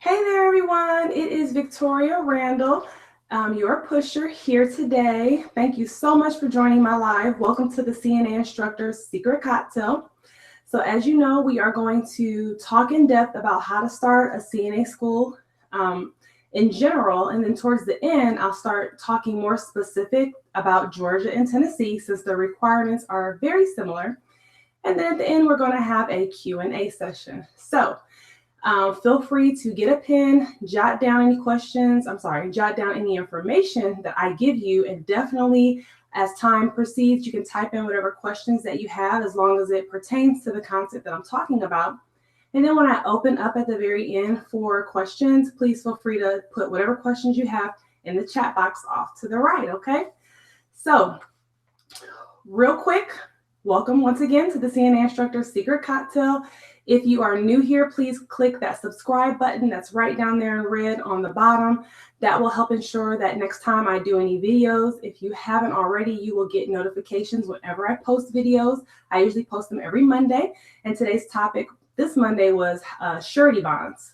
Hey there, everyone. It is Victoria Randall, your pusher here today. Thank you so much for joining my live. Welcome to the CNA Instructor's Secret Cocktail. So as you know, we are going to talk in depth about how to start a CNA school in general. And then towards the end, I'll start talking more specific about Georgia and Tennessee since the requirements are very similar. And then at the end, we're going to have a Q&A session. So feel free to get a pen, jot down any jot down any information that I give you. And definitely as time proceeds, you can type in whatever questions that you have as long as it pertains to the content that I'm talking about. And then when I open up at the very end for questions, please feel free to put whatever questions you have in the chat box off to the right, okay? So real quick, welcome once again to the CNA Instructor's Secret Cocktail. If you are new here, please click that subscribe button that's right down there in red on the bottom. That will help ensure that next time I do any videos, if you haven't already, you will get notifications whenever I post videos. I usually post them every Monday. And today's topic this Monday was surety bonds,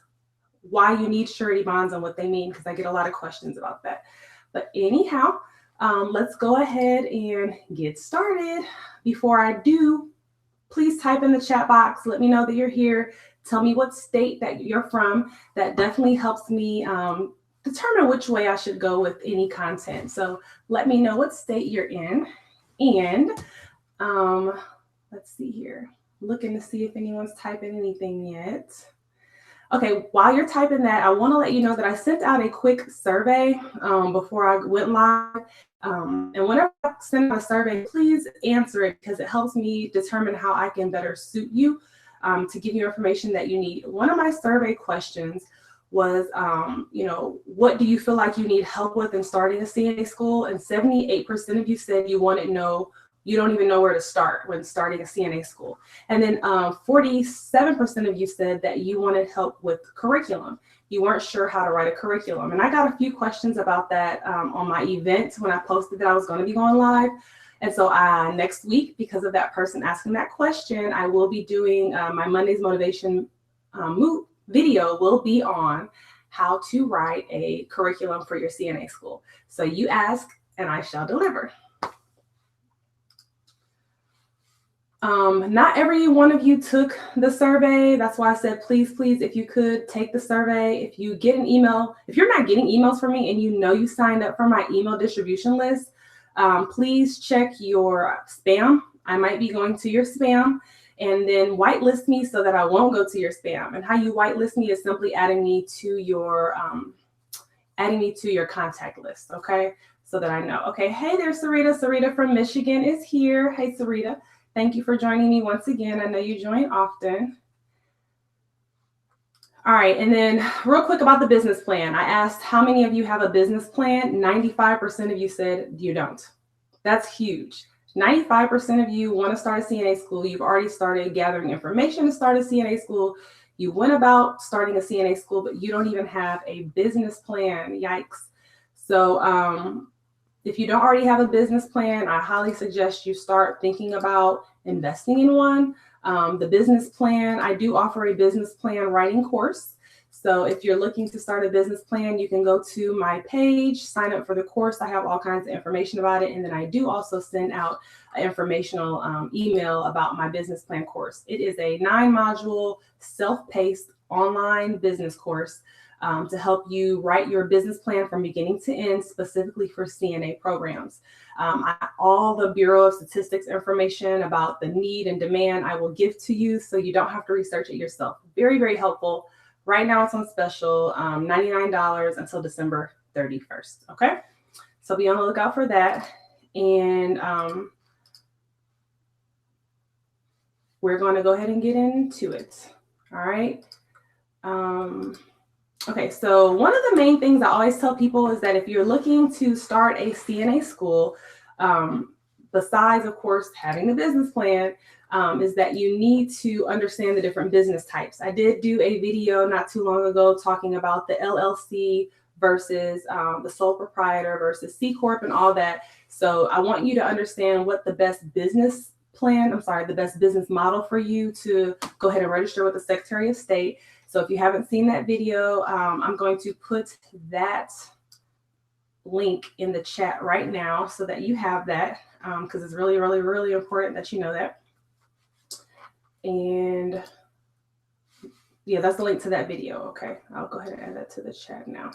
why you need surety bonds and what they mean, because I get a lot of questions about that. But anyhow, let's go ahead and get started. Before I do, please type in the chat box. Let me know that you're here. Tell me what state that you're from. That definitely helps me determine which way I should go with any content. So let me know what state you're in. And let's see here. Looking to see if anyone's typing anything yet. Okay, while you're typing that, I want to let you know that I sent out a quick survey before I went live. And whenever I send out a survey, please answer it because it helps me determine how I can better suit you to give you information that you need. One of my survey questions was, what do you feel like you need help with in starting a CNA school? And 78% of you said you want to know, you don't even know where to start when starting a CNA school. And then 47% of you said that you wanted help with curriculum. You weren't sure how to write a curriculum. And I got a few questions about that on my event when I posted that I was going to be going live. And so next week, because of that person asking that question, I will be doing my Monday's motivation video will be on how to write a curriculum for your CNA school. So you ask and I shall deliver. Not every one of you took the survey. That's why I said, please, if you could take the survey. If you get an email, if you're not getting emails from me and you know you signed up for my email distribution list, please check your spam. I might be going to your spam, and then whitelist me so that I won't go to your spam. And how you whitelist me is simply adding me to your contact list, okay? So that I know. Okay, hey there, Sarita. Sarita from Michigan is here. Hey, Sarita. Thank you for joining me once again. I know you join often. All right, and then real quick about the business plan. I asked how many of you have a business plan. 95% of you said you don't. That's huge. 95% of you want to start a CNA school. You've already started gathering information to start a CNA school. You went about starting a CNA school, but you don't even have a business plan. Yikes. So if you don't already have a business plan, I highly suggest you start thinking about investing in one. The business plan, I do offer a business plan writing course. So if you're looking to start a business plan, you can go to my page, sign up for the course. I have all kinds of information about it. And then I do also send out an informational email about my business plan course. It is a 9-module self-paced online business course to help you write your business plan from beginning to end, specifically for CNA programs. All the Bureau of Statistics information about the need and demand I will give to you so you don't have to research it yourself. Very, very helpful. Right now it's on special, $99 until December 31st, okay? So be on the lookout for that. And we're going to go ahead and get into it, all right? Okay, so one of the main things I always tell people is that if you're looking to start a CNA school, besides, of course, having the business plan, is that you need to understand the different business types. I did do a video not too long ago talking about the LLC versus the sole proprietor versus C Corp and all that. So I want you to understand what the best business model for you to go ahead and register with the Secretary of State. So if you haven't seen that video, I'm going to put that link in the chat right now so that you have that, because it's really, really, really important that you know that. And yeah, that's the link to that video. Okay, I'll go ahead and add that to the chat now.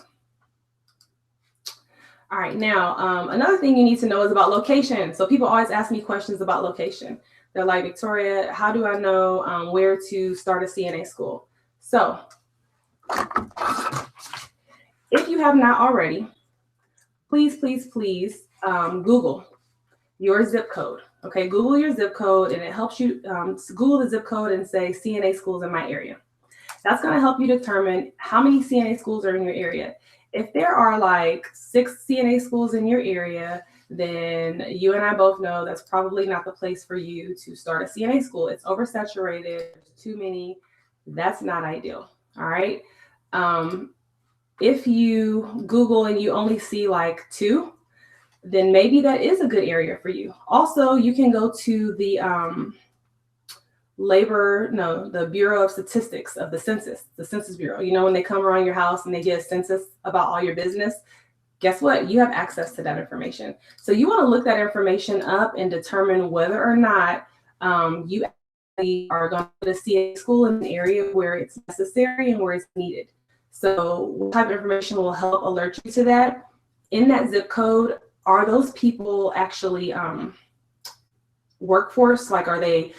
All right, now another thing you need to know is about location. So people always ask me questions about location. They're like, Victoria, how do I know where to start a CNA school? So if you have not already, please, please, please Google your zip code. Okay, Google your zip code, and it helps you Google the zip code and say CNA schools in my area. That's going to help you determine how many CNA schools are in your area. If there are like 6 CNA schools in your area, then you and I both know that's probably not the place for you to start a CNA school. It's oversaturated, there's too many. That's not ideal. All right. If you Google and you only see like 2, then maybe that is a good area for you. Also, you can go to the the Bureau of Statistics of the Census Bureau. You know, when they come around your house and they get a census about all your business, guess what? You have access to that information. So you want to look that information up and determine whether or not you actually are going to put a CNA school in an area where it's necessary and where it's needed. So what type of information will help alert you to that? In that zip code, are those people actually workforce? Like, are they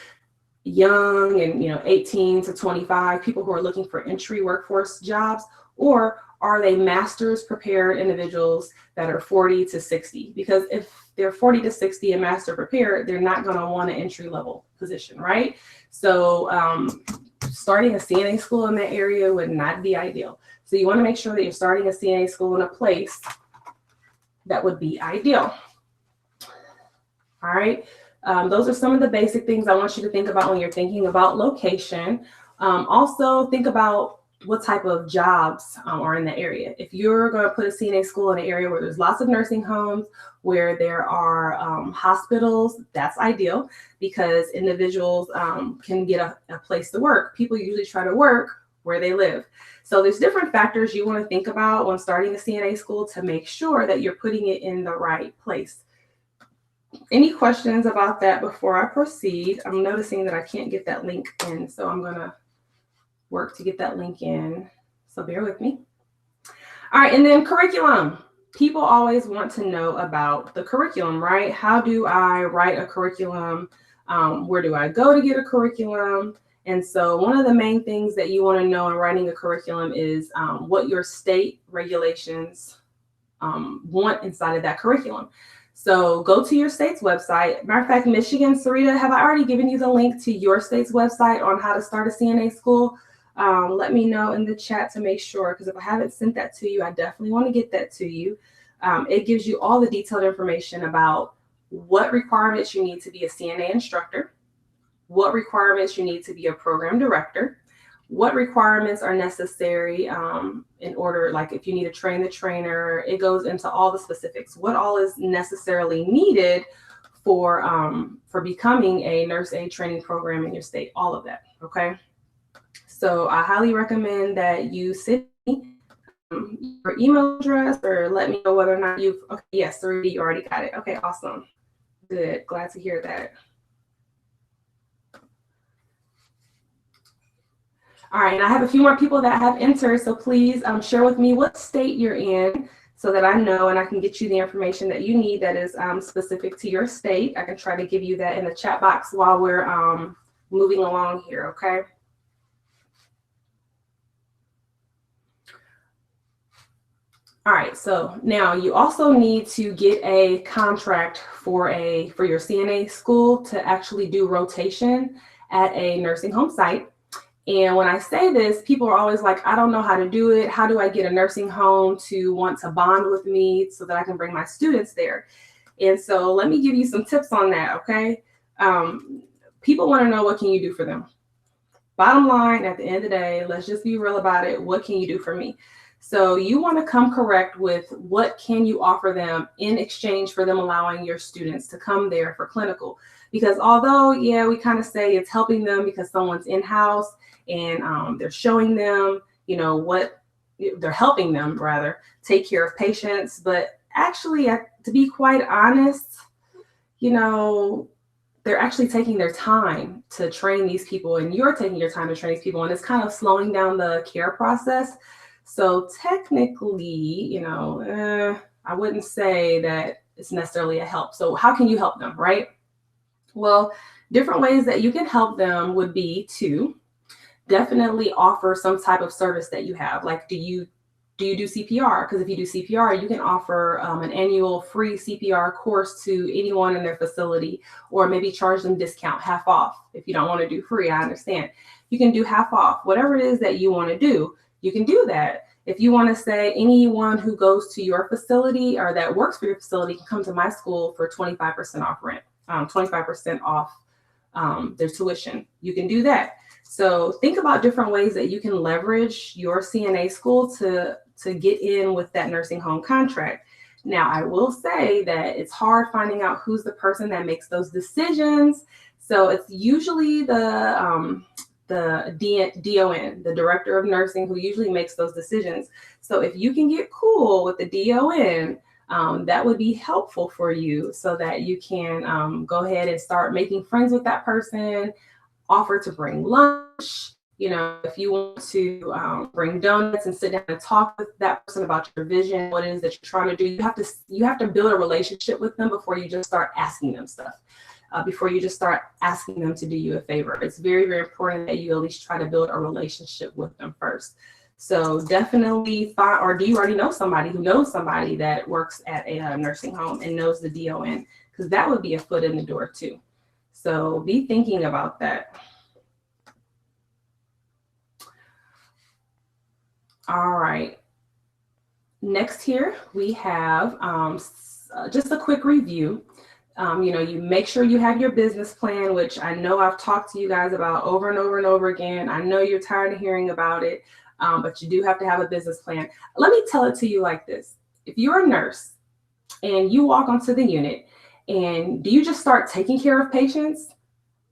young and 18 to 25 people who are looking for entry workforce jobs, or are they master's prepared individuals that are 40 to 60? Because if they're 40 to 60 and master prepared, they're not going to want an entry level position, right? So starting a CNA school in that area would not be ideal. So you want to make sure that you're starting a CNA school in a place that would be ideal. All right. Those are some of the basic things I want you to think about when you're thinking about location. Also, think about what type of jobs are in the area. If you're going to put a CNA school in an area where there's lots of nursing homes, where there are hospitals, that's ideal because individuals can get a place to work. People usually try to work where they live. So there's different factors you want to think about when starting a CNA school to make sure that you're putting it in the right place. Any questions about that before I proceed? I'm noticing that I can't get that link in, so I'm going to work to get that link in. So bear with me. All right, and then curriculum. People always want to know about the curriculum, right? How do I write a curriculum? Where do I go to get a curriculum? And so one of the main things that you want to know in writing a curriculum is what your state regulations want inside of that curriculum. So go to your state's website. Matter of fact, Michigan, Sarita, have I already given you the link to your state's website on how to start a CNA school? Let me know in the chat to make sure, because if I haven't sent that to you, I definitely want to get that to you. It gives you all the detailed information about what requirements you need to be a CNA instructor, what requirements you need to be a program director, what requirements are necessary in order, like if you need to train the trainer, it goes into all the specifics. What all is necessarily needed for becoming a nurse aid training program in your state, all of that, okay? So I highly recommend that you send me your email address or let me know whether or not you've, okay, yes, Sarita, you already got it. Okay, awesome. Good, glad to hear that. All right, and I have a few more people that have entered, so please share with me what state you're in so that I know and I can get you the information that you need that is specific to your state. I can try to give you that in the chat box while we're moving along here, okay? All right, so now you also need to get a contract for your CNA school to actually do rotation at a nursing home site. And when I say this, people are always like, I don't know how to do it. How do I get a nursing home to want to bond with me so that I can bring my students there? And so let me give you some tips on that, okay? People want to know, what can you do for them? Bottom line, at the end of the day, let's just be real about it. What can you do for me? So you want to come correct with what can you offer them in exchange for them allowing your students to come there for clinical. Because although, yeah, we kind of say it's helping them because someone's in-house and they're showing them, what they're helping them rather take care of patients. But actually, to be quite honest, they're actually taking their time to train these people, and you're taking your time to train these people, and it's kind of slowing down the care process. So technically, I wouldn't say that it's necessarily a help. So how can you help them, right? Well, different ways that you can help them would be to definitely offer some type of service that you have. Like, do you do CPR? Because if you do CPR, you can offer an annual free CPR course to anyone in their facility, or maybe charge them discount, half off. If you don't want to do free, I understand. You can do half off. Whatever it is that you want to do, you can do that. If you want to say anyone who goes to your facility or that works for your facility can come to my school for 25% off rent, 25% off their tuition, you can do that. So think about different ways that you can leverage your CNA school to get in with that nursing home contract. Now, I will say that it's hard finding out who's the person that makes those decisions. So it's usually the DON, the director of nursing, who usually makes those decisions. So if you can get cool with the DON, that would be helpful for you so that you can go ahead and start making friends with that person, offer to bring lunch. If you want to bring donuts and sit down and talk with that person about your vision, what it is that you're trying to do, you have to build a relationship with them before you just start asking them stuff. Before you just start asking them to do you a favor. It's very, very important that you at least try to build a relationship with them first. So definitely find, or do you already know somebody who knows somebody that works at a nursing home and knows the DON? Because that would be a foot in the door too. So be thinking about that. All right. Next here, we have just a quick review. You make sure you have your business plan, which I know I've talked to you guys about over and over and over again. I know you're tired of hearing about it, but you do have to have a business plan. Let me tell it to you like this. If you're a nurse and you walk onto the unit, and do you just start taking care of patients?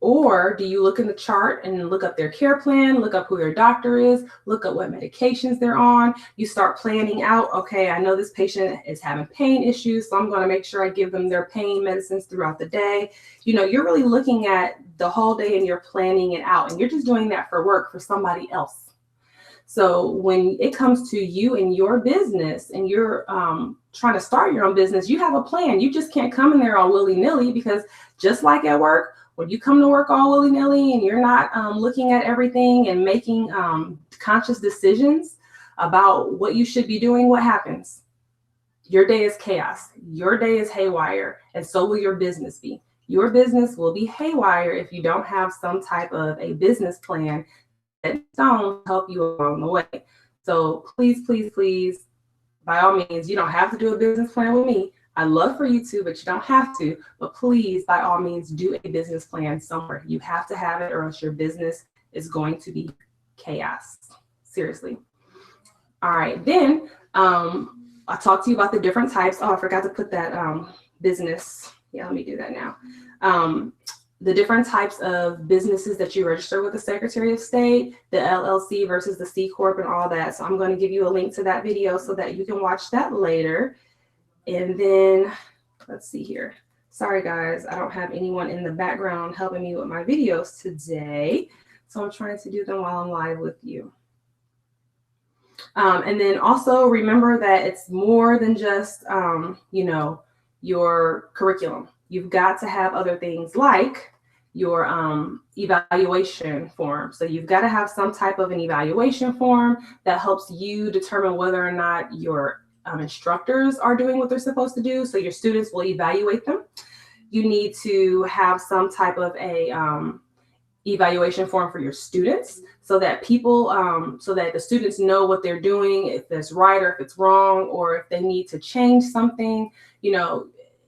Or do you look in the chart and look up their care plan, look up who their doctor is, look up what medications they're on? You start planning out, okay, I know this patient is having pain issues, so I'm going to make sure I give them their pain medicines throughout the day. You're really looking at the whole day and you're planning it out, and you're just doing that for work for somebody else. So when it comes to you and your business and you're trying to start your own business, you have a plan. You just can't come in there all willy-nilly, because just like at work, when you come to work all willy-nilly and you're not looking at everything and making conscious decisions about what you should be doing, what happens? Your day is chaos. Your day is haywire, and so will your business be. Your business will be haywire if you don't have some type of a business plan that don't help you along the way. So please, please, please, by all means, you don't have to do a business plan with me. I'd love for you to, but you don't have to. But please, by all means, do a business plan somewhere. You have to have it, or else your business is going to be chaos. Seriously. All right. Then I talked to you about the different types. Oh, I forgot to put that business. Yeah, let me do that now. The different types of businesses that you register with the Secretary of State, the LLC versus the C Corp and all that. So I'm going to give you a link to that video so that you can watch that later. And then let's see here. Sorry, guys, I don't have anyone in the background helping me with my videos today. So I'm trying to do them while I'm live with you. And then also remember that it's more than just, your curriculum. You've got to have other things like your evaluation form. So you've got to have some type of an evaluation form that helps you determine whether or not your instructors are doing what they're supposed to do. So your students will evaluate them. You need to have some type of a evaluation form for your students so that so that the students know what they're doing, if it's right or if it's wrong, or if they need to change something.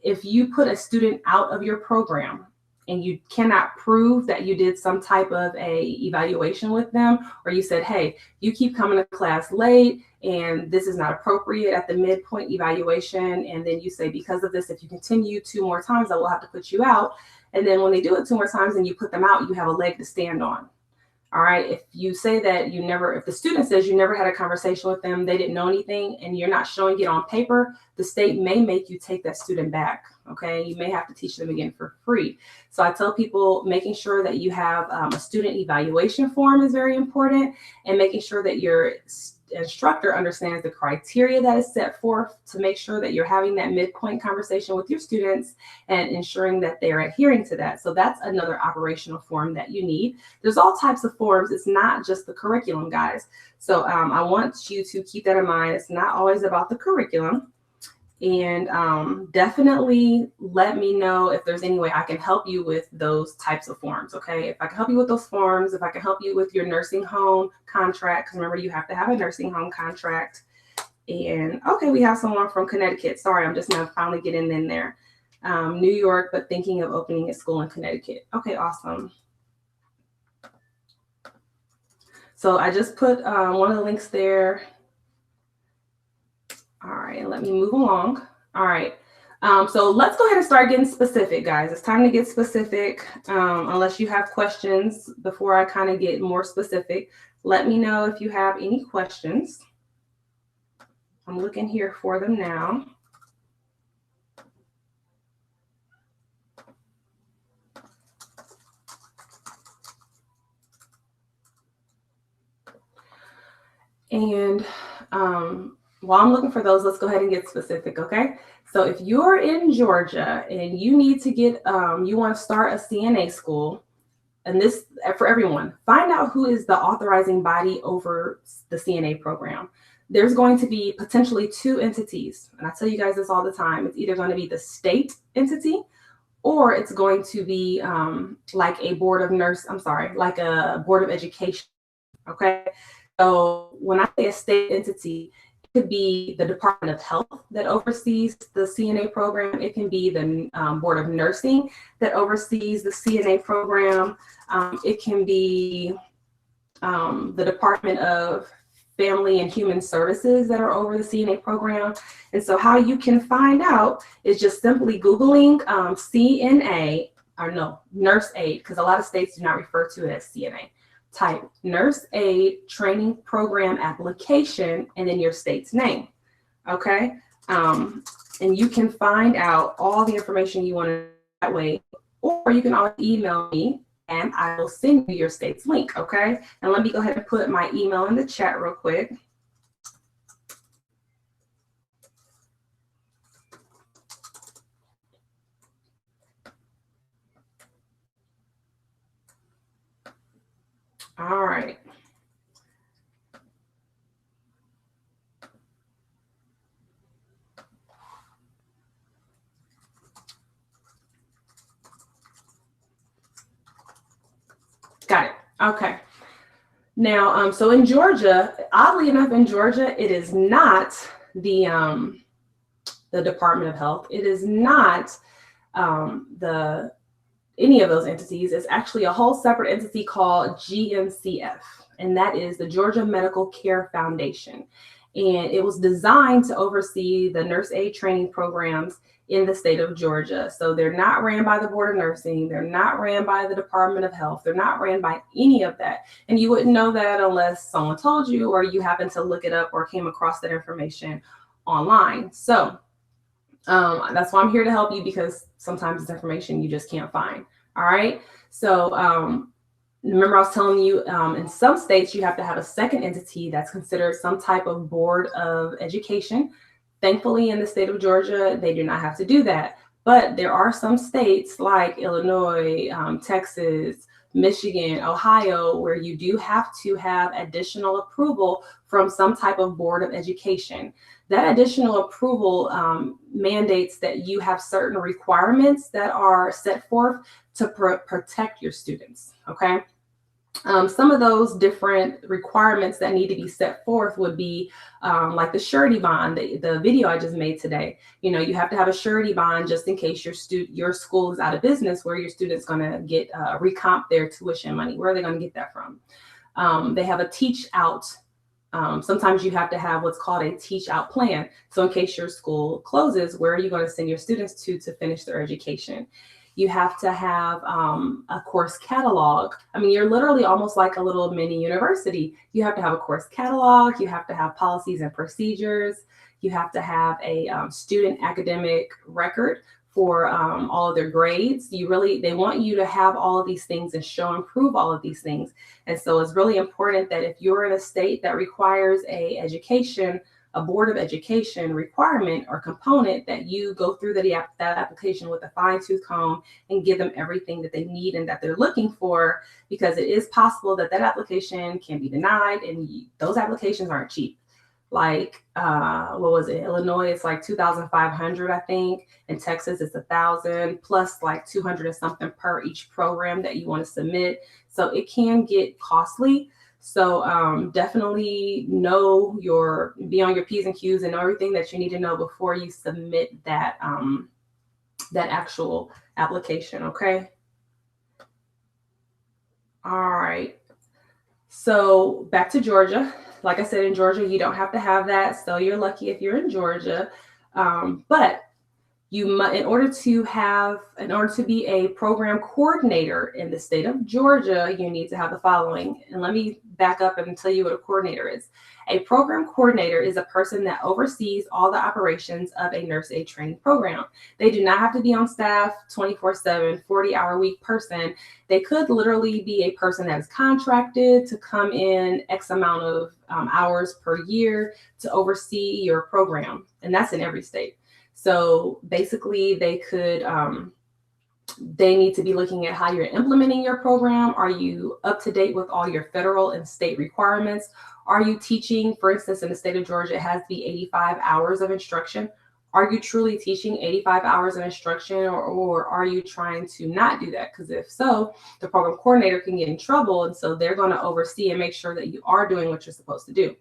If you put a student out of your program and you cannot prove that you did some type of a evaluation with them, or you said, hey, you keep coming to class late and this is not appropriate at the midpoint evaluation, and then you say, because of this, if you continue 2 more times, I will have to put you out. And then when they do it 2 more times and you put them out, you have a leg to stand on. All right. If you say that if the student says you never had a conversation with them, they didn't know anything, and you're not showing it on paper, the state may make you take that student back. Okay. You may have to teach them again for free. So I tell people making sure that you have a student evaluation form is very important, and making sure that your instructor understands the criteria that is set forth to make sure that you're having that midpoint conversation with your students and ensuring that they're adhering to that. So that's another operational form that you need. There's all types of forms. It's not just the curriculum, guys. So I want you to keep that in mind. It's not always about the curriculum. And definitely let me know if there's any way I can help you with those types of forms, okay? If I can help you with those forms, if I can help you with your nursing home contract, because remember, you have to have a nursing home contract. And okay, we have someone from Connecticut. Sorry, I'm just now finally getting in there. New York, but thinking of opening a school in Connecticut. Okay, awesome. So I just put one of the links there. All right, let me move along. All right, so let's go ahead and start getting specific, guys. It's time to get specific. Unless you have questions before I kind of get more specific, let me know if you have any questions. I'm looking here for them now. And while I'm looking for those, let's go ahead and get specific, okay? So if you're in Georgia and you need to get, you want to start a CNA school, and this for everyone, find out who is the authorizing body over the CNA program. There's going to be potentially 2 entities, and I tell you guys this all the time. It's either going to be the state entity, or it's going to be like a board of education, okay? So when I say a state entity, it could be the Department of Health that oversees the CNA program. It can be the Board of Nursing that oversees the CNA program. It can be the Department of Family and Human Services that are over the CNA program. And so how you can find out is just simply Googling CNA, or no, nurse aid, because a lot of states do not refer to it as CNA. Type nurse aid training program application and then your state's name. Okay. And you can find out all the information you want that way, or you can always email me and I will send you your state's link. Okay. And let me go ahead and put my email in the chat real quick. All right. Got it. Okay. Now, so in Georgia, oddly enough, in Georgia, it is not the Department of Health. It is not any of those entities. It's actually a whole separate entity called GMCF, and that is the Georgia Medical Care Foundation. And it was designed to oversee the nurse aid training programs in the state of Georgia. So they're not ran by the Board of Nursing. They're not ran by the Department of Health. They're not ran by any of that. And you wouldn't know that unless someone told you, or you happen to look it up or came across that information online. So that's why I'm here to help you, because sometimes it's information you just can't find. All right. So remember, I was telling you in some states you have to have a second entity that's considered some type of board of education. Thankfully, in the state of Georgia, they do not have to do that. But there are some states like Illinois, Texas, Michigan, Ohio, where you do have to have additional approval from some type of board of education. That additional approval mandates that you have certain requirements that are set forth to protect your students, okay? Some of those different requirements that need to be set forth would be like the surety bond, the video I just made today. You know, you have to have a surety bond just in case your school is out of business, where your student's going to get recomp their tuition money. Where are they going to get that from? They have a teach out. Sometimes you have to have what's called a teach out plan. So in case your school closes, where are you going to send your students to finish their education? You have to have a course catalog. I mean, you're literally almost like a little mini university. You have to have a course catalog. You have to have policies and procedures. You have to have a student academic record for all of their grades. They want you to have all of these things and show and prove all of these things. And so it's really important that if you're in a state that requires a Board of Education requirement or component, that you go through that application with a fine-tooth comb and give them everything that they need and that they're looking for, because it is possible that application can be denied, and those applications aren't cheap. Like, what was it? Illinois, it's like $2,500, I think. In Texas, it's $1,000 plus like 200 or something per each program that you want to submit. So it can get costly. So definitely be on your P's and Q's and know everything that you need to know before you submit that actual application. Okay. All right. So back to Georgia. Like I said, in Georgia, you don't have to have that. So you're lucky if you're in Georgia. But in order to be a program coordinator in the state of Georgia, you need to have the following. And let me back up and tell you what a coordinator is. A program coordinator is a person that oversees all the operations of a nurse aid training program. They do not have to be on staff 24/7, 40-hour-week person. They could literally be a person that is contracted to come in X amount of hours per year to oversee your program. And that's in every state. So basically they need to be looking at how you're implementing your program. Are you up to date with all your federal and state requirements? Are you teaching, for instance, in the state of Georgia, it has to be 85 hours of instruction. Are you truly teaching 85 hours of instruction, or are you trying to not do that? Because if so, the program coordinator can get in trouble. And so they're going to oversee and make sure that you are doing what you're supposed to do.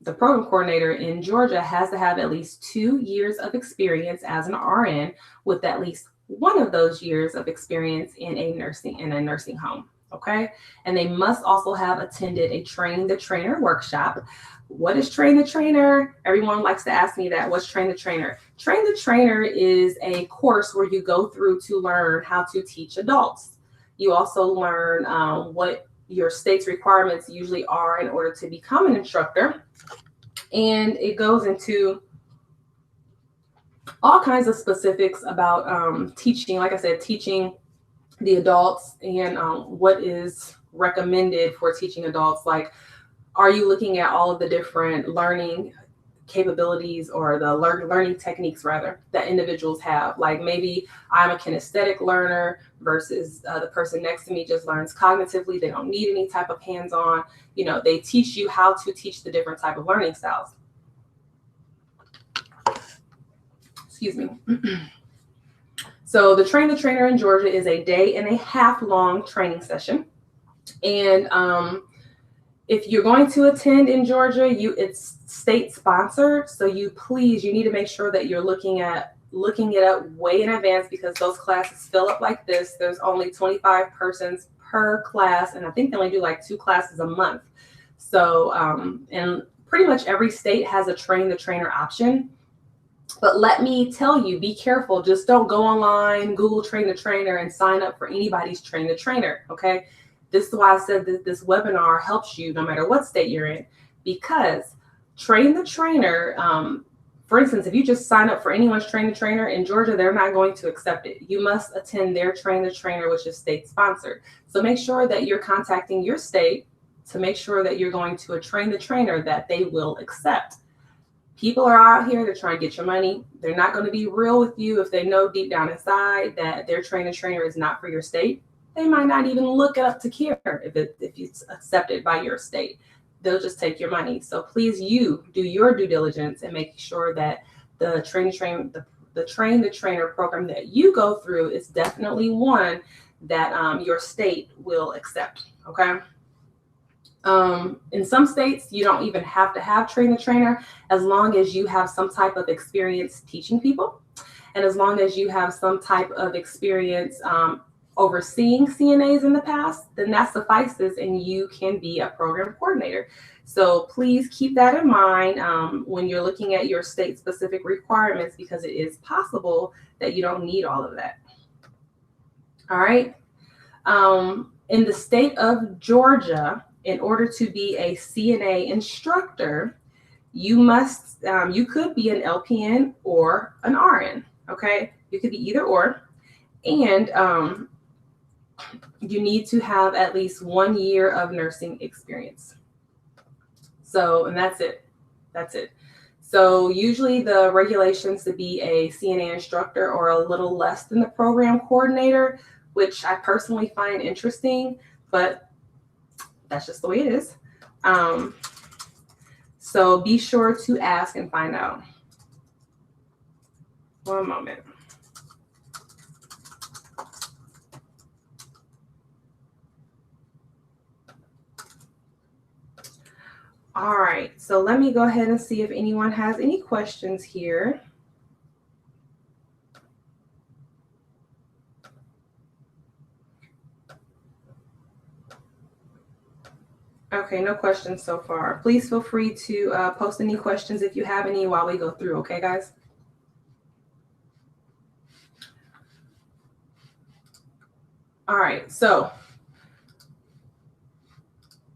The program coordinator in Georgia has to have at least 2 years of experience as an RN, with at least one of those years of experience in a nursing home. Okay. And they must also have attended a Train the Trainer workshop. What is Train the Trainer? Everyone likes to ask me that. What's Train the Trainer? Train the Trainer is a course where you go through to learn how to teach adults. You also learn what your state's requirements usually are in order to become an instructor. And it goes into all kinds of specifics about teaching, like I said, teaching the adults and what is recommended for teaching adults. Like, are you looking at all of the different learning capabilities or the learning techniques rather that individuals have? Like, maybe I'm a kinesthetic learner versus the person next to me just learns cognitively. They don't need any type of hands-on. They teach you how to teach the different type of learning styles. Excuse me. So the Train the Trainer in Georgia is a 1.5 day long training session. And if you're going to attend in Georgia, it's state sponsored. So you need to make sure that you're looking it up way in advance, because those classes fill up like this. There's only 25 persons per class, and I think they only do like 2 classes a month. So and pretty much every state has a Train the Trainer option. But let me tell you, be careful. Just don't go online, Google Train the Trainer, and sign up for anybody's Train the Trainer. Okay. This is why I said that this webinar helps you no matter what state you're in, because Train the Trainer, for instance, if you just sign up for anyone's Train the Trainer in Georgia, they're not going to accept it. You must attend their Train the Trainer, which is state sponsored. So make sure that you're contacting your state to make sure that you're going to a Train the Trainer that they will accept. People are out here, they're trying to get your money. They're not going to be real with you if they know deep down inside that their Train the Trainer is not for your state. They might not even look it up to care if it's accepted by your state. They'll just take your money. So please, you do your due diligence and make sure that the Train the Trainer program that you go through is definitely one that your state will accept. Okay. In some states, you don't even have to have Train the Trainer, as long as you have some type of experience teaching people, and as long as you have some type of experience overseeing CNAs in the past, then that suffices and you can be a program coordinator. So please keep that in mind when you're looking at your state-specific requirements, because it is possible that you don't need all of that. All right. In the state of Georgia, in order to be a CNA instructor, you could be an LPN or an RN. Okay, you could be either or, and you need to have at least 1 year of nursing experience. So, and that's it. That's it. So usually the regulations to be a CNA instructor are a little less than the program coordinator, which I personally find interesting, but that's just the way it is. So be sure to ask and find out. One moment. All right, so let me go ahead and see if anyone has any questions here. Okay, no questions so far. Please feel free to post any questions if you have any while we go through, okay, guys? All right, so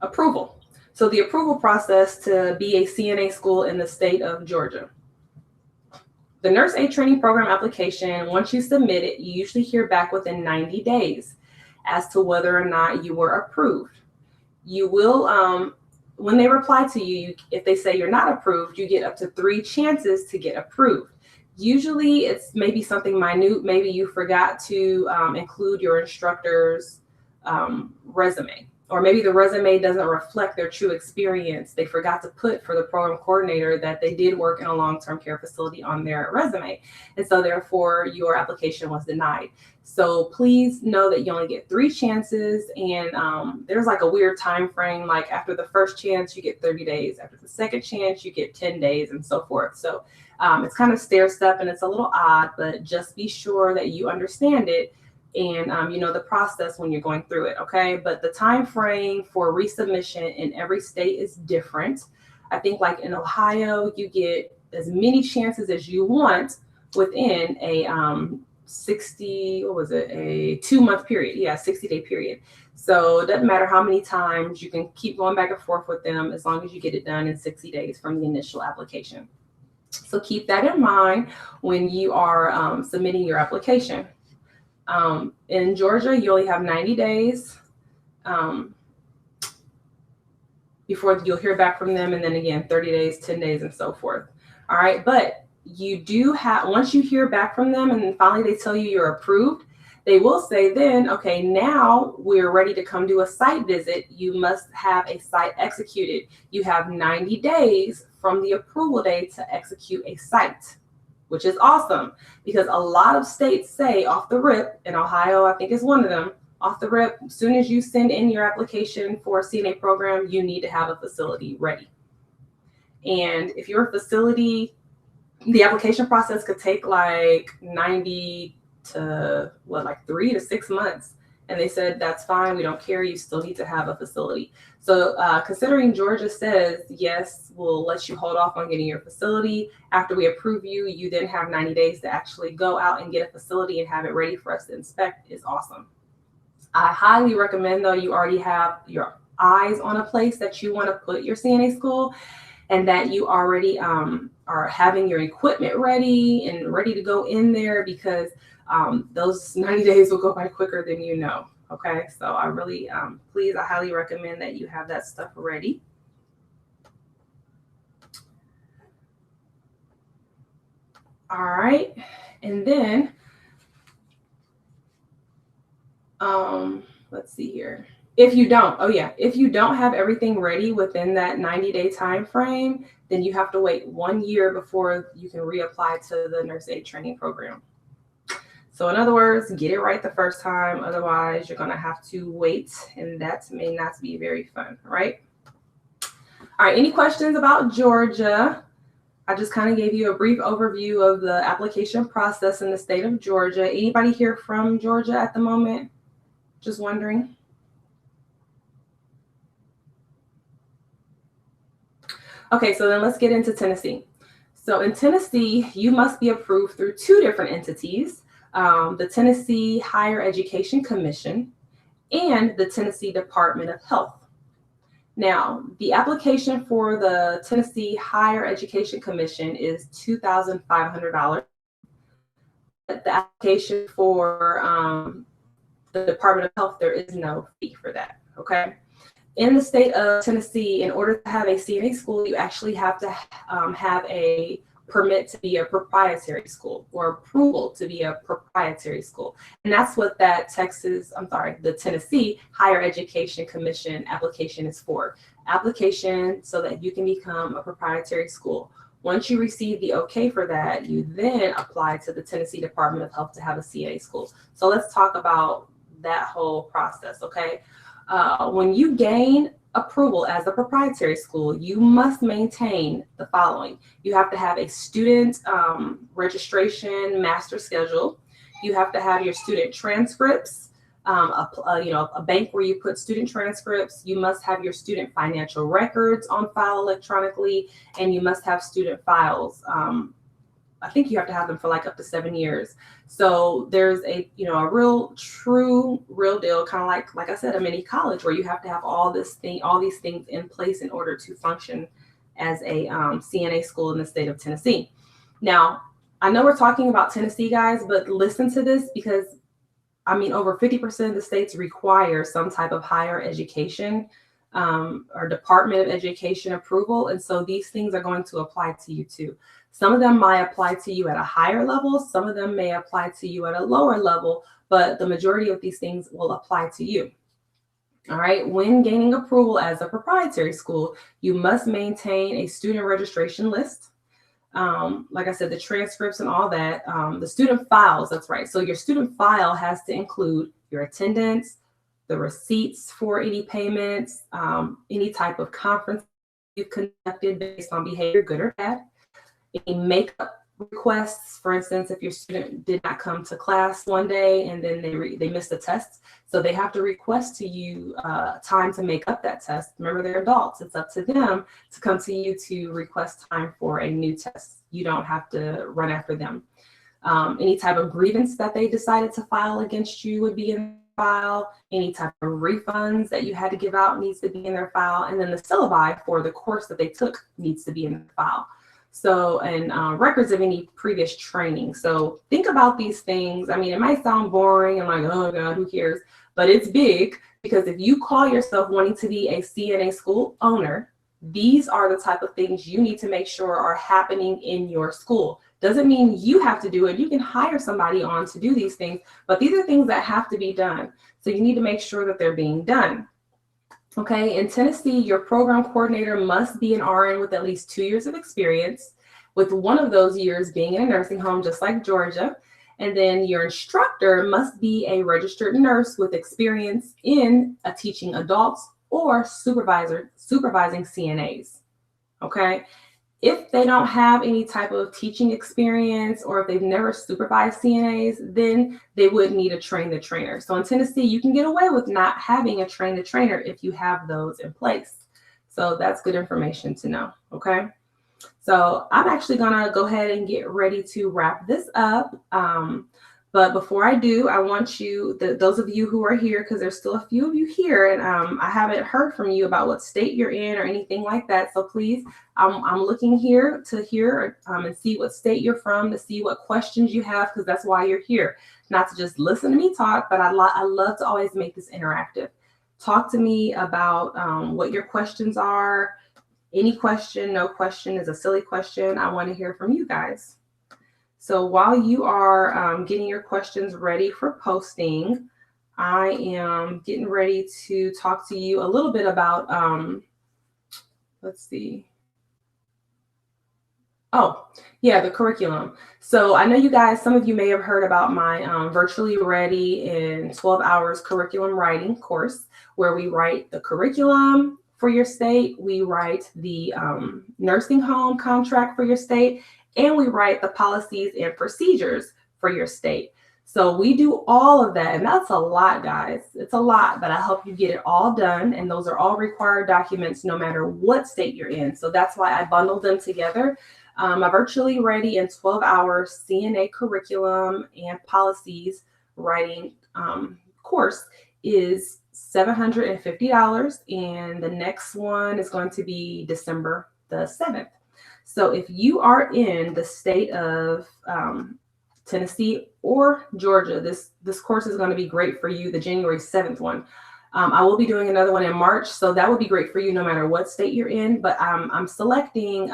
approval. So the approval process to be a CNA school in the state of Georgia. The Nurse Aid Training Program application, once you submit it, you usually hear back within 90 days as to whether or not you were approved. You will, when they reply to you, if they say you're not approved, you get up to 3 chances to get approved. Usually it's maybe something minute. Maybe you forgot to include your instructor's resume, or maybe the resume doesn't reflect their true experience. They forgot to put for the program coordinator that they did work in a long-term care facility on their resume. And so therefore your application was denied. So please know that you only get 3 chances, and there's like a weird time frame. Like after the first chance, you get 30 days. After the second chance, you get 10 days and so forth. So it's kind of stair-step and it's a little odd, but just be sure that you understand it and you know the process when you're going through it, okay? But the time frame for resubmission in every state is different. I think like in Ohio, you get as many chances as you want within a 2-month period. Yeah, 60-day period. So it doesn't matter how many times, you can keep going back and forth with them as long as you get it done in 60 days from the initial application. So keep that in mind when you are submitting your application. In Georgia, you only have 90 days before you'll hear back from them. And then again, 30 days, 10 days, and so forth. All right. But you do have, once you hear back from them and finally they tell you you're approved, they will say then, okay, now we're ready to come do a site visit. You must have a site executed. You have 90 days from the approval date to execute a site, which is awesome because a lot of states say off the rip, and Ohio, I think is one of them, off the rip, as soon as you send in your application for a CNA program, you need to have a facility ready. And if your facility, the application process could take like 90 to like 3 to 6 months. And they said, that's fine. We don't care. You still need to have a facility. So considering Georgia says, yes, we'll let you hold off on getting your facility. After we approve you, you then have 90 days to actually go out and get a facility and have it ready for us to inspect is awesome. I highly recommend, though, you already have your eyes on a place that you want to put your CNA school, and that you already are having your equipment ready and ready to go in there, because those 90 days will go by quicker than you know. Okay, so I really, I highly recommend that you have that stuff ready. All right, and then let's see here. If you don't, if you don't have everything ready within that 90-day time frame, then you have to wait 1 year before you can reapply to the Nurse Aid Training Program. So in other words, get it right the first time. Otherwise, you're going to have to wait, and that may not be very fun, right? All right, any questions about Georgia? I just kind of gave you a brief overview of the application process in the state of Georgia. Anybody here from Georgia at the moment? Just wondering. Okay, so then let's get into Tennessee. So in Tennessee, you must be approved through two different entities, the Tennessee Higher Education Commission and the Tennessee Department of Health. Now, the application for the Tennessee Higher Education Commission is $2,500. The application for the Department of Health, there is no fee for that, okay? In the state of Tennessee, in order to have a CNA school, you actually have to have a permit to be a proprietary school or approval to be a proprietary school. And that's what that the Tennessee Higher Education Commission application is for. Application so that you can become a proprietary school. Once you receive the okay for that, you then apply to the Tennessee Department of Health to have a CNA school. So let's talk about that whole process, okay? When you gain approval as a proprietary school, you must maintain the following. You have to have a student registration master schedule. You have to have your student transcripts, a bank where you put student transcripts. You must have your student financial records on file electronically, and you must have student files. I think you have to have them for like up to 7 years. So there's a real deal, kind of like I said, a mini college where you have to have all these things in place in order to function as a CNA school in the state of Tennessee. Now, I know we're talking about Tennessee, guys, but listen to this because over 50% of the states require some type of higher education or Department of Education approval. And so these things are going to apply to you too. Some of them might apply to you at a higher level. Some of them may apply to you at a lower level, but the majority of these things will apply to you. All right. When gaining approval as a proprietary school, you must maintain a student registration list. Like I said, the transcripts and all that, the student files, that's right. So your student file has to include your attendance, the receipts for any payments, any type of conference you've conducted based on behavior, good or bad, any makeup requests. For instance, if your student did not come to class one day and then they missed a test, so they have to request to you time to make up that test. Remember, they're adults. It's up to them to come to you to request time for a new test. You don't have to run after them. Any type of grievance that they decided to file against you would be in the file. Any type of refunds that you had to give out needs to be in their file. And then the syllabi for the course that they took needs to be in the file. So, and records of any previous training. So think about these things. It might sound boring and like, oh God, who cares? But it's big, because if you call yourself wanting to be a CNA school owner, these are the type of things you need to make sure are happening in your school. Doesn't mean you have to do it. You can hire somebody on to do these things, but these are things that have to be done. So you need to make sure that they're being done. Okay, in Tennessee, your program coordinator must be an RN with at least 2 years of experience, with one of those years being in a nursing home, just like Georgia. And then your instructor must be a registered nurse with experience in teaching adults or supervising CNAs. Okay, if they don't have any type of teaching experience, or if they've never supervised CNAs, then they would need a train the trainer. So in Tennessee, you can get away with not having a train the trainer if you have those in place. So that's good information to know. Okay. So I'm actually gonna go ahead and get ready to wrap this up. But before I do, I want you, those of you who are here, because there's still a few of you here, and I haven't heard from you about what state you're in or anything like that. So please, I'm looking here to hear and see what state you're from, to see what questions you have, because that's why you're here. Not to just listen to me talk, but I love to always make this interactive. Talk to me about what your questions are. Any question, no question is a silly question. I want to hear from you guys. So while you are getting your questions ready for posting, I am getting ready to talk to you a little bit about, let's see. Oh, yeah, the curriculum. So I know you guys, some of you may have heard about my Virtually Ready in 12 Hours curriculum writing course, where we write the curriculum for your state, we write the nursing home contract for your state, and we write the policies and procedures for your state. So we do all of that, and that's a lot, guys. It's a lot, but I help you get it all done, and those are all required documents no matter what state you're in. So that's why I bundled them together. A virtually ready in 12 hours CNA curriculum and policies writing course is $750, and the next one is going to be December the 7th. So if you are in the state of Tennessee or Georgia, this course is going to be great for you, the January 7th one. I will be doing another one in March, so that would be great for you no matter what state you're in. But I'm selecting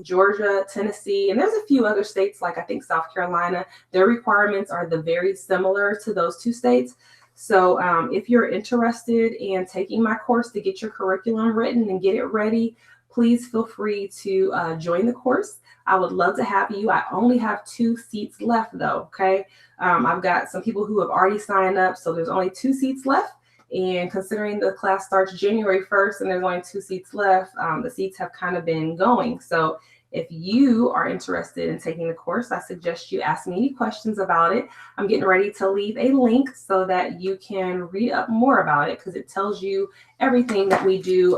Georgia, Tennessee, and there's a few other states, like I think South Carolina. Their requirements are very similar to those two states. So if you're interested in taking my course to get your curriculum written and get it ready, please feel free to join the course. I would love to have you. I only have 2 seats left though, okay? I've got some people who have already signed up, so there's only 2 seats left. And considering the class starts January 1st and there's only 2 seats left, the seats have kind of been going. So if you are interested in taking the course, I suggest you ask me any questions about it. I'm getting ready to leave a link so that you can read up more about it, because it tells you everything that we do.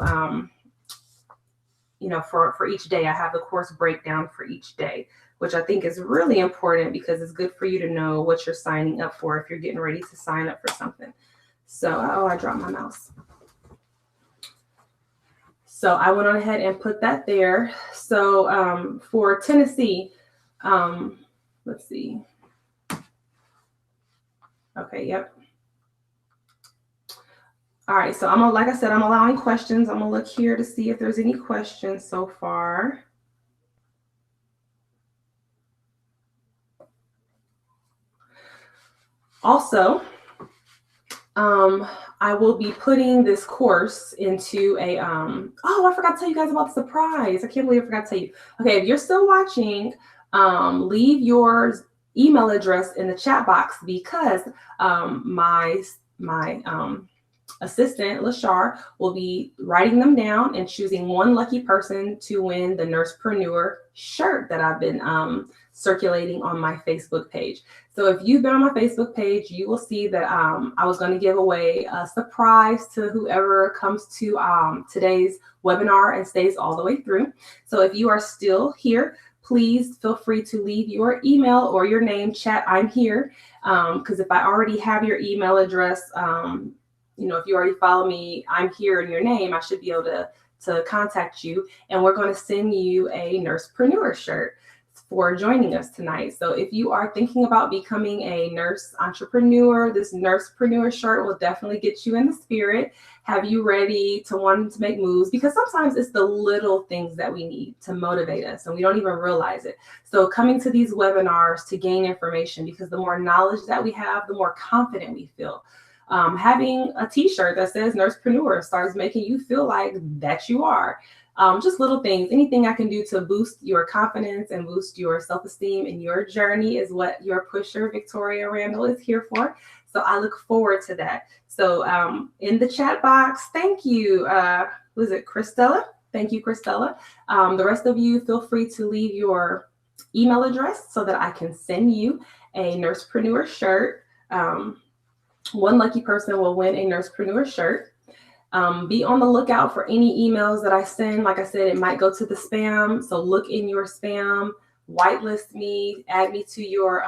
For each day. I have the course breakdown for each day, which I think is really important because it's good for you to know what you're signing up for if you're getting ready to sign up for something. So, I dropped my mouse. So I went on ahead and put that there. So for Tennessee, let's see. Okay, yep. All right, so like I said, I'm allowing questions. I'm gonna look here to see if there's any questions so far. Also, I will be putting this course into a, I forgot to tell you guys about the surprise. I can't believe I forgot to tell you. Okay, if you're still watching, leave your email address in the chat box, because my assistant, Lashar, will be writing them down and choosing one lucky person to win the Nursepreneur shirt that I've been circulating on my Facebook page. So if you've been on my Facebook page, you will see that I was going to give away a surprise to whoever comes to today's webinar and stays all the way through. So if you are still here, please feel free to leave your email or your name, chat I'm here, because if I already have your email address, if you already follow me, I'm here in your name, I should be able to contact you, and we're going to send you a Nursepreneur shirt for joining us tonight. So if you are thinking about becoming a nurse entrepreneur, this Nursepreneur shirt will definitely get you in the spirit, have you ready to want to make moves, because sometimes it's the little things that we need to motivate us and we don't even realize it. So coming to these webinars to gain information, because the more knowledge that we have, the more confident we feel. Having a t-shirt that says Nursepreneur starts making you feel like that you are. Just little things, anything I can do to boost your confidence and boost your self-esteem in your journey is what your pusher, Victoria Randall, is here for. So I look forward to that. So in the chat box, thank you. Was it Christella? Thank you, Christella. The rest of you, feel free to leave your email address so that I can send you a Nursepreneur shirt. One lucky person will win a Nursepreneur shirt. Be on the lookout for any emails that I send. Like I said, it might go to the spam. So look in your spam, whitelist me, add me to your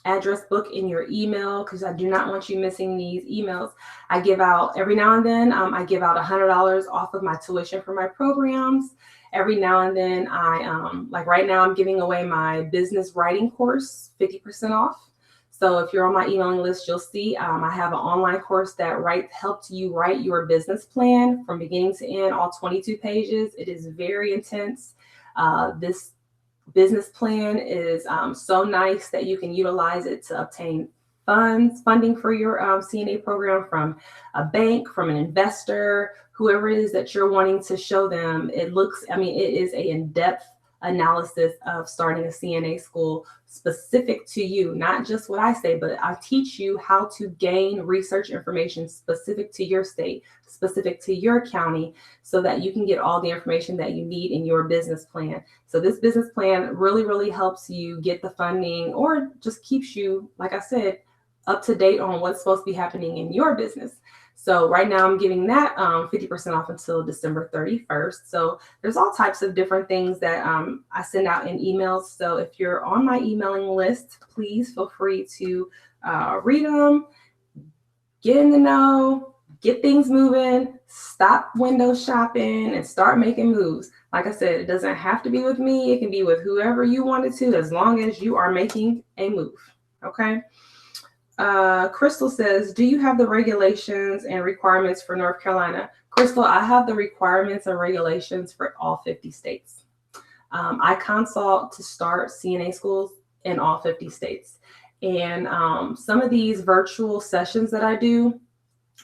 address book in your email, because I do not want you missing these emails. I give out every now and then, I give out $100 off of my tuition for my programs. Every now and then like right now, I'm giving away my business writing course, 50% off. So if you're on my emailing list, you'll see I have an online course that helps you write your business plan from beginning to end, all 22 pages. It is very intense. This business plan is so nice that you can utilize it to obtain funding for your CNA program from a bank, from an investor, whoever it is that you're wanting to show them. It is an in-depth analysis of starting a CNA school specific to you, not just what I say, but I teach you how to gain research information specific to your state, specific to your county, so that you can get all the information that you need in your business plan. So this business plan really, really helps you get the funding, or just keeps you, like I said, up to date on what's supposed to be happening in your business. So right now I'm giving that 50% off until December 31st. So there's all types of different things that I send out in emails. So if you're on my emailing list, please feel free to read them, get in the know, get things moving, stop window shopping, and start making moves. Like I said, it doesn't have to be with me. It can be with whoever you want it to, as long as you are making a move. Okay. Crystal says, do you have the regulations and requirements for North Carolina? Crystal, I have the requirements and regulations for all 50 states. I consult to start CNA schools in all 50 states. And some of these virtual sessions that I do,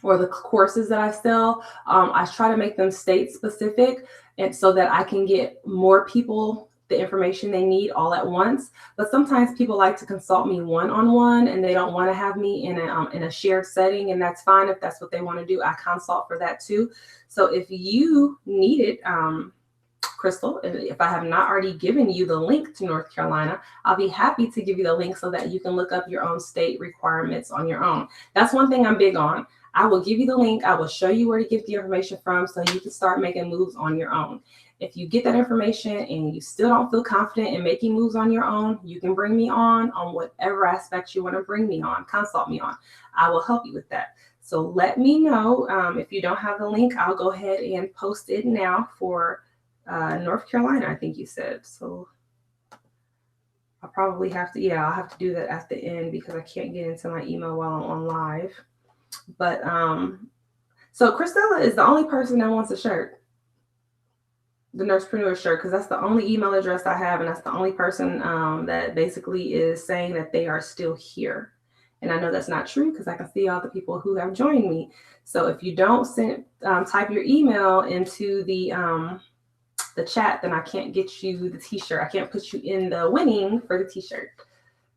or the courses that I sell, I try to make them state specific, and so that I can get more people the information they need all at once. But sometimes people like to consult me one-on-one, and they don't want to have me in a shared setting, and that's fine if that's what they want to do. I consult for that too. So if you need it, Crystal, if I have not already given you the link to North Carolina, I'll be happy to give you the link so that you can look up your own state requirements on your own. That's one thing I'm big on. I will give you the link. I will show you where to get the information from so you can start making moves on your own. If you get that information and you still don't feel confident in making moves on your own, you can bring me on whatever aspects you want to bring me on, consult me on. I will help you with that. So let me know. If you don't have the link, I'll go ahead and post it now for North Carolina, I think you said. So I'll probably have to, I'll have to do that at the end because I can't get into my email while I'm on live. But so Christella is the only person that wants a shirt, the Nursepreneur shirt, because that's the only email address I have, and that's the only person that basically is saying that they are still here. And I know that's not true because I can see all the people who have joined me. So if you don't type your email into the chat, then I can't get you the t-shirt. I can't put you in the winning for the t-shirt.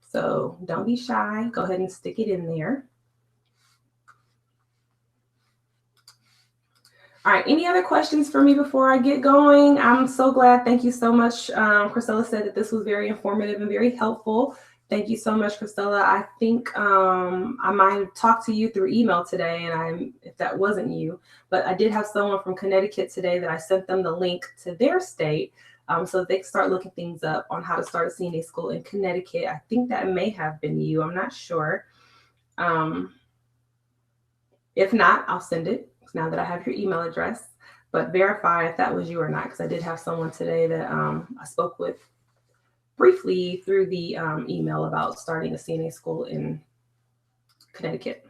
So don't be shy. Go ahead and stick it in there. All right, any other questions for me before I get going? I'm so glad. Thank you so much. Christella said that this was very informative and very helpful. Thank you so much, Christella. I think I might have talked to you through email today, and if that wasn't you, but I did have someone from Connecticut today that I sent them the link to their state so that they can start looking things up on how to start a CNA school in Connecticut. I think that may have been you. I'm not sure. If not, I'll send it now that I have your email address, but verify if that was you or not, because I did have someone today that I spoke with briefly through the email about starting a CNA school in Connecticut.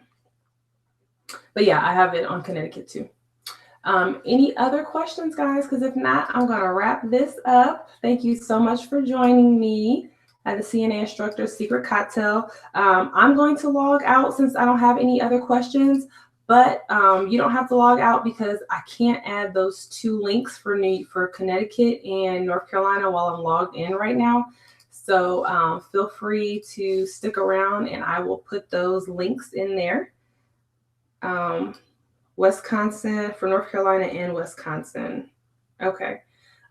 But yeah, I have it on Connecticut too. Any other questions, guys? Because if not, I'm going to wrap this up. Thank you so much for joining me at the CNA Instructor Secret Cocktail. I'm going to log out since I don't have any other questions. But you don't have to log out because I can't add those two links for Connecticut and North Carolina while I'm logged in right now. So feel free to stick around and I will put those links in there. Wisconsin, for North Carolina and Wisconsin. Okay.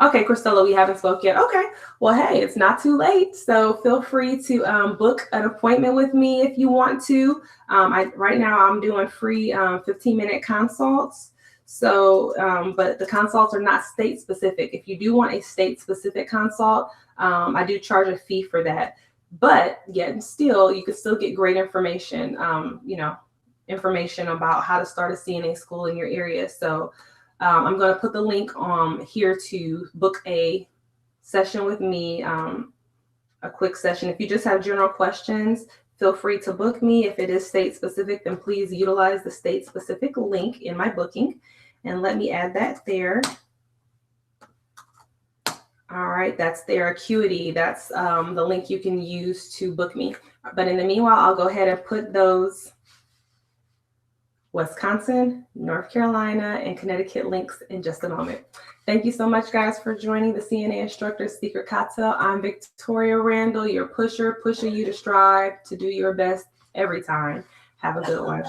Okay, Christella, we haven't spoke yet. Okay. Well, hey, it's not too late. So feel free to book an appointment with me if you want to. Right now I'm doing free 15-minute consults. So, but the consults are not state specific. If you do want a state specific consult, I do charge a fee for that. But yet still, you can still get great information, information about how to start a CNA school in your area. So I'm going to put the link here to book a session with me, a quick session. If you just have general questions, feel free to book me. If it is state specific, then please utilize the state specific link in my booking. And let me add that there. All right, that's their Acuity. That's the link you can use to book me. But in the meanwhile, I'll go ahead and put those Wisconsin, North Carolina, and Connecticut links in just a moment. Thank you so much, guys, for joining the CNA Instructor's Secret Cocktail. I'm Victoria Randall, your pusher, pushing you to strive to do your best every time. Have a good one.